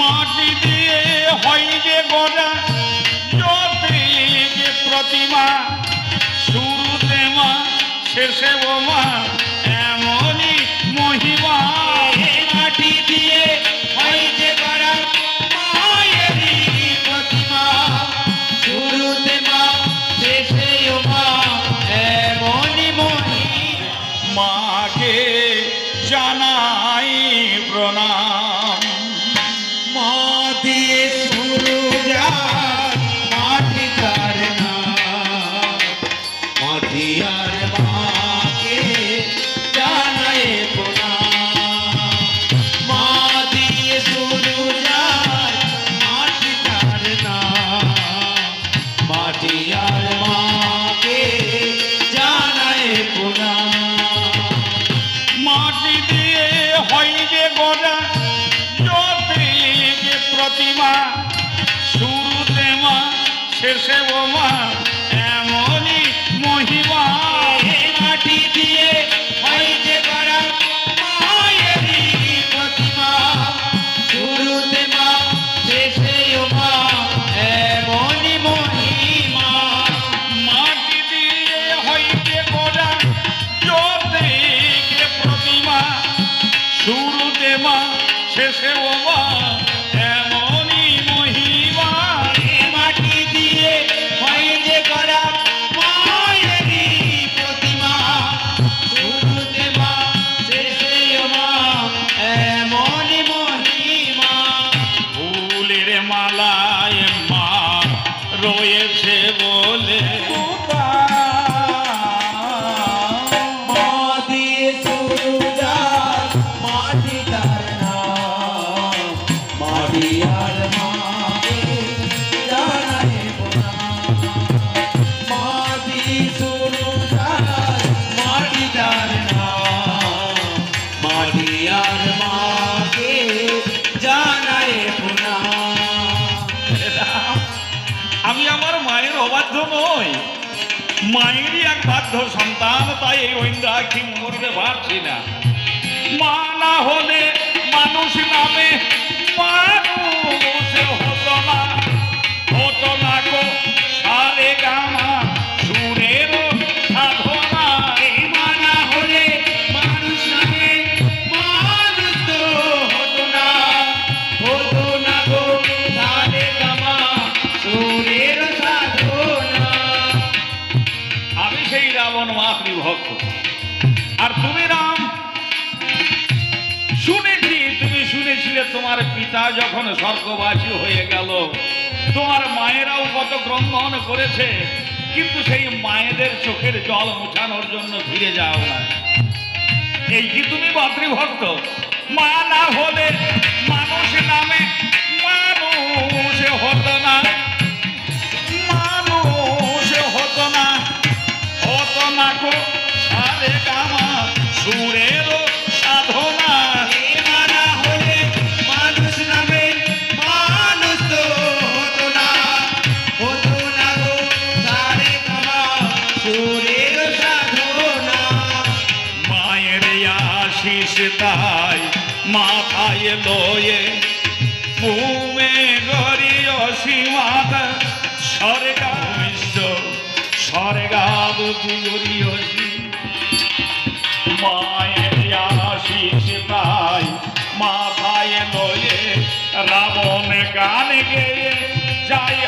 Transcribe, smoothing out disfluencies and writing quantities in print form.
মাটি দিয়ে হয় যে গড়া যতই যে প্রতিমা, শুরুতে মা শেষে ও মা এমনই মহিমা। মাটি দিয়ে হয় যে গড়া মায়েরই প্রতিমা, শুরুতে মা শেষেও মা এমনই মহিমা। মাকে জানাই প্রণাম। মা দিয়ে শুরু যায় মাটি তার নাম, মাটি আর মাকে জানাই প্রণাম। মা দিয়ে শুরু যায় মাটি তার নাম, মাটি আর মাকে জানাই প্রণাম। মাটি দিয়ে হয় যে গড়া যতই যে প্রতিমা, শুরুতে মা শেষে ও মা এমনই মহিমা। মাটি দিয়ে হয় যে গড়া মায়েরই প্রতিমা, শুরুতে মা শেষেও মা এমনই মহিমা। মাটি দিয়ে হয় যে গড়া যতই যে প্রতিমা, শুরুতে মা শেষে ও মা এমনই মহিমা। মাটি দিয়ে হয় যে গড়া মায়েরই প্রতিমা, শুরুতে মা শেষেও মা এমনই মহিমা। ফুলের মালায় মা রয়েছে বলে মা দিয়ে শুরু যায় মাটি তার নাম, মাটি আর মাকে জানাই প্রণাম। মা দিয়ে শুরু যায় মাটি তার নাম, মাটি আর মাকে জানাই প্রণাম। আমি আমার মায়ের অবাধ্য নই, মায়েরই এক বাধ্য সন্তান, তাই এই ঐন্দ্রাক্ষী মরতে পারছি না। মা না হলে মানুষ নামে মানুষ হতো না, হতো না গো সারে গামা সুরের সাধনা। মা না হলে মানুষ নামে মানুষ তো হতো না, হতো না গো সারে গামা সুরের সাধনা। আমি সেই রাবণ মাতৃভক্ত, আর তুমি রাম। শুনেছি, তুমি শুনেছিলে তোমার পিতা যখন স্বর্গবাসী হয়ে গেল, তোমার মায়েরাও কত ক্রন্দন করেছে, কিন্তু সেই মায়েদের চোখের জল মুছানোর জন্য ফিরে যাও না। এই কি তুমি মাতৃভক্ত? মা না হলে মানুষ নামে মানুষ হতো না, মানুষ হতো না, হতো না গো সারে গামা সুরের সাধনা। মা না হলে মানুষ নামে মানুষ তো হতো না, হতো না গো সারে গামা সুরের সাধনা। মায়ের আশিস তাই মাথায় লয়ে ভূমে গরি অসীমাত স্বর্গা বিশ্ব স্বর্গাব পুরিয়সী। মায়ের আশিস তাই মাথায় লয়ে রাবণ গান গেয়ে যাই